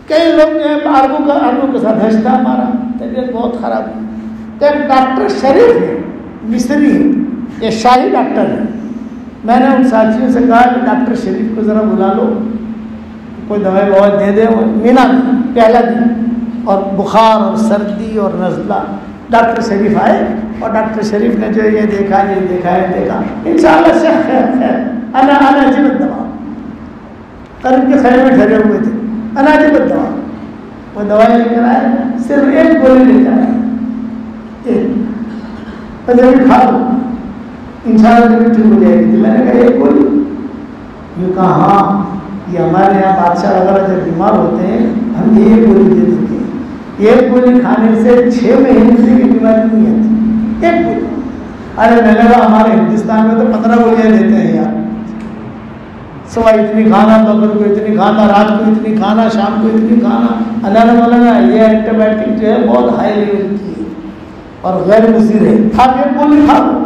کئی لوگ جو ہے عربوں کے ساتھ حج تھا ہمارا، طبیعت بہت خراب ہوئی، تو ایک ڈاکٹر شریف ہے، مصری ہے، یہ شاہی ڈاکٹر ہے، میں نے ان ساتھیوں سے کہا کہ ڈاکٹر شریف کو ذرا بلا لو، کوئی دوائی بہت دے دے، مینا پہلا دن اور بخار اور سردی اور نزلہ. ڈاکٹر شریف آئے اور ڈاکٹر شریف نے جو یہ دیکھا انشاءاللہ شیخ خیر انا جبت دوا. قریب کے خیر میں ٹھہرے ہوئے تھے. انا جبت دوا. وہ دوائی لے کر آئے, صرف ایک گولی لے کر آئے, ایک کھا لو انشاءاللہ ٹھیک ہو جائے گی. میں نے کہا ایک گولی؟ یہ کہا ہاں, یہ ہمارے یہاں بادشاہ وغیرہ جب بیمار ہوتے ہیں ہم یہ گولی دے دیتے ہیں. ایک گولی کھانے سے 6 مہینے سے کی بیماری نہیں آتی, ایک گولی. ارے میں نے کہا ہمارے ہندوستان میں تو 15 گولیاں دیتے ہیں یار. صبح اتنی کھانا, دوپہر کو اتنی کھانا, رات کو اتنی کھانا, شام کو اتنی کھانا. اللہ نے بولا یہ اینٹی بایوٹک جو ہے بہت ہائی لیول کی ہے اور غیر مضر ہے, آپ ایک گولی کھا لو.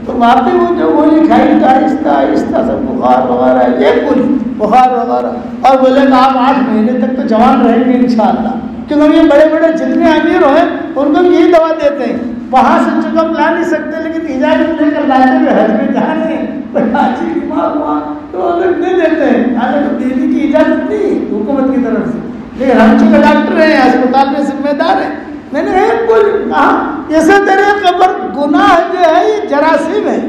تو وہاں پہ وہ جو گولی کھائی آہستہ آہستہ سب بخار وغیرہ, ایک گولی بخار وغیرہ, اور بولے کہ آپ 8 مہینے تک تو جوان رہیں گے انشاءاللہ. کیونکہ یہ بڑے بڑے جتنے امیر ہیں ان کو یہی دوا دیتے ہیں. وہاں سے چکم لا نہیں سکتے لیکن اجازت لے کر لاتے ہوئے حج میں جا رہے ہیں, حاجی بیمار ہوا تو وہ لوگ نہیں دیتے ہیں. حالانکہ دینے کی اجازت نہیں حکومت کی طرف سے, لیکن ہم چونکہ ڈاکٹر ہیں, اسپتال میں ذمہ دار ہیں. میں نے ایک گولی کہا اسے تیرے قبر گناہ جو ہے یہ جراثیم ہے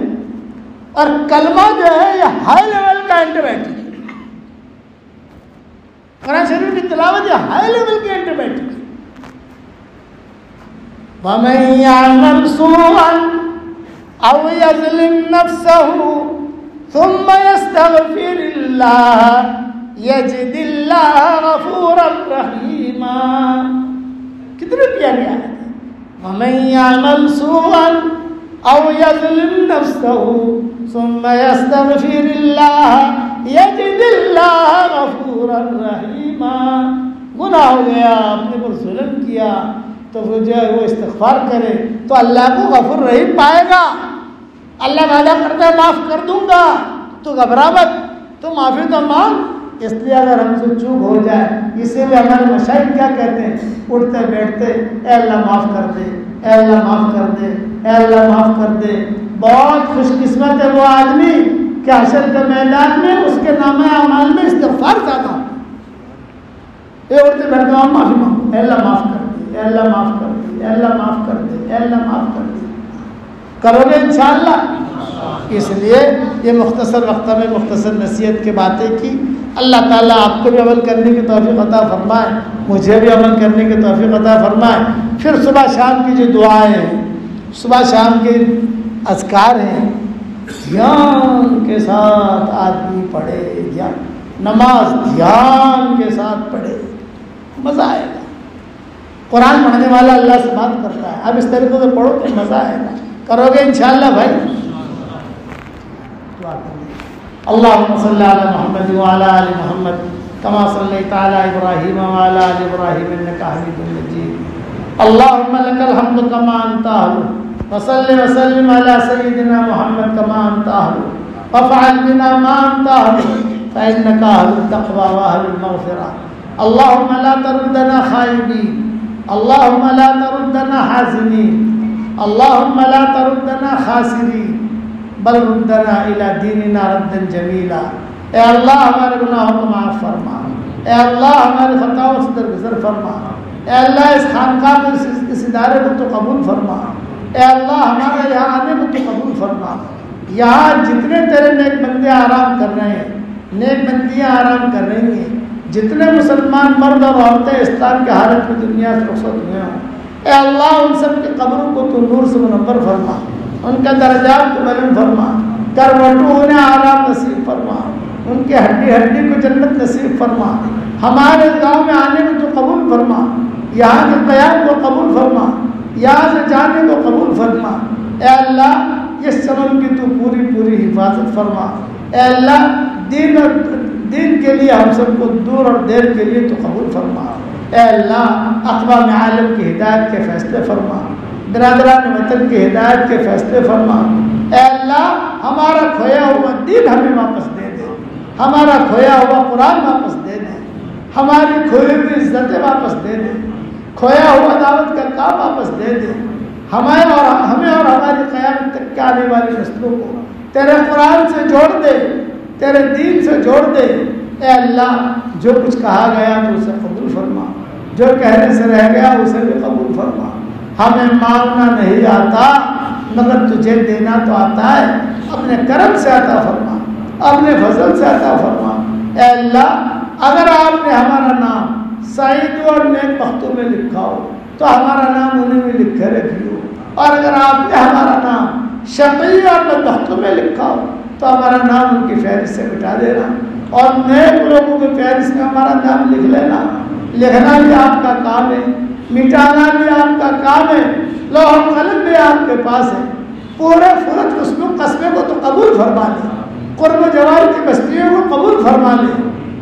اور کلمہ جو ہے یہ ہائی لیول کا اینٹی بایوٹک ہے. قرآن شریف کی تلاوت یہ ہائی لیول کی اینٹی بایوٹک ہے. وَمَن يَعْمَلْ سُوءًا أَوْ يَظْلِمْ نَفْسَهُ ثُمَّ يَسْتَغْفِرِ اللَّهَ يَجِدِ اللَّهَ غَفُورًا رَحِيمًا. کتنے پیاری آیت ہے. وَمَن يَعْمَلْ سُوءًا أَوْ يَظْلِمْ نَفْسَهُ ثُمَّ يَسْتَغْفِرِ اللَّهَ يَجِدِ اللَّهَ غَفُورًا رَحِيمًا. گناہ ہو گیا, آپ نے پر ظلم کیا, تو وہ جو ہے وہ استغفار کرے تو اللہ کو غفور رحیم پائے گا. اللہ وعدہ کرتا ہے معاف کر دوں گا, تو گھبرا مت, تو معافی تو مانگ. اس لیے اگر ہم سے چوک ہو جائے, اسی لیے ہمارے مشاہد کیا کہتے ہیں, اٹھتے بیٹھتے اے اللہ معاف کر دے, اے اللہ معاف کر دے, اے اللہ معاف کر دے. بہت خوش قسمت ہے وہ آدمی کہ حشر کے میدان میں اس کے نامہ اعمال میں استغفار زیادہ ہو. یہ اٹھتے بیٹھتے معافی مانگو, اے اللہ معاف کر دے, اے اللہ معاف کر دے, اے اللہ معاف کر دے, اے اللہ معاف کر دے. کرو گے انشاءاللہ. اس لیے یہ مختصر وقت میں مختصر نصیحت کی باتیں کی. اللہ تعالیٰ آپ کو بھی عمل کرنے کی توفیق عطا فرمائے, مجھے بھی عمل کرنے کی توفیق عطا فرمائے. پھر صبح شام کی جو دعائیں ہیں, صبح شام کے اذکار ہیں, دھیان کے ساتھ آدمی پڑھے, نماز دھیان کے ساتھ پڑھے, مزہ آئے گا. قرآن پڑھنے والا اللہ سے بات کرتا ہے. اب اس طریقے سے پڑھو تو مزہ آئے گا. کرو گے انشاءاللہ بھائی. اللهم صل على محمد وعلى آل محمد كما صليت على إبراهيم وعلى آل إبراهيم إنك حميد مجيد. اللهم لك الحمد كما أنت أهله, وصل وسلم على سيدنا محمد كما أنت أهله, وافعل بنا ما أنت أهله فإنك أهل التقوى وأهل المغفرة. اللهم لا تردنا خائبين, اللهم لا تردنا حازنين, اللهم لا تردنا خاسرين, بل ردنا الى دیننا ردا جمیلا. اے اللہ ہمارے گناہوں کو معاف فرما, اے اللہ ہمارے خطاؤں سے درگزر فرما, اے اللہ اس خانقاہ کو اس ادارے کو تو قبول فرما, اے اللہ ہمارے یہاں آنے کو تو قبول فرما. یہاں جتنے تیرے نیک بندے آرام کر رہے ہیں, نیک بندیاں آرام کر رہی ہیں, جتنے مسلمان مرد اور عورتیں اسلام کے حالت میں دنیا سے رخصت ہوئے ہوں, اے اللہ ان سب کی قبروں کو تو نور سے منور فرما, ان کا درجات کو بلند فرما, کروٹوں انہیں آرام نصیب فرما, ان کی ہڈی ہڈی کو جنت نصیب فرما. ہمارے گاؤں میں آنے کو تو قبول فرما, یہاں کے قیام کو قبول فرما, یہاں سے جانے کو قبول فرما. اے اللہ اس چمن کی تو پوری پوری حفاظت فرما. اے اللہ دین کے لیے ہم سب کو دور اور دیر کے لیے تو قبول فرما. اے اللہ اقوام عالم کی ہدایت کے فیصلے فرما, برادران وطن کی ہدایت کے فیصلے فرما. اے اللہ ہمارا کھویا ہوا دین ہمیں واپس دے دے, ہمارا کھویا ہوا قرآن واپس دے دے, ہماری کھوئی ہوئی عزتیں واپس دے دے, کھویا ہوا دعوت کا کام واپس دے دے. ہمیں اور ہماری قیامت تک کے آنے والی نسلوں کو تیرے قرآن سے جوڑ دے, تیرے دین سے جوڑ دے. اے اللہ جو کچھ کہا گیا تو اسے قبول فرما, جو کہنے سے رہ گیا اسے بھی قبول فرما. ہمیں مانگنا نہیں آتا مگر تجھے دینا تو آتا ہے. اپنے کرم سے عطا فرما, اپنے فضل سے عطا فرما. اے اللہ اگر آپ نے ہمارا نام سعید اور نیک بختوں میں لکھا ہو تو ہمارا نام انہیں میں لکھے رکھیو, اور اگر آپ نے ہمارا نام شقی اور بدبختوں میں لکھا ہو تو ہمارا نام ان کی فہرست سے مٹا دینا, اور نیک لوگوں کی فہرست میں ہمارا نام لکھ لینا. لکھنا بھی آپ کا کام ہے, مٹانا بھی آپ کا کام ہے, لوح قلم بھی آپ کے پاس ہے. پورے فرج قصبے کو تو قبول فرما لے, قرب جوار کی بستیوں کو قبول فرما لے,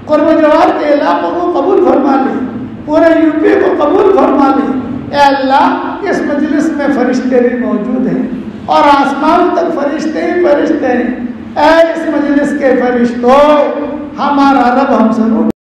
قرب جوار کے علاقوں کو قبول فرما لے, پورے یو پی کو قبول فرما لے. اے اللہ اس مجلس میں فرشتے بھی موجود ہیں اور آسمان تک فرشتے ہی فرشتے ہیں. اے اس مجلس کے فرشتوں, ہمارا رب ہم ضرور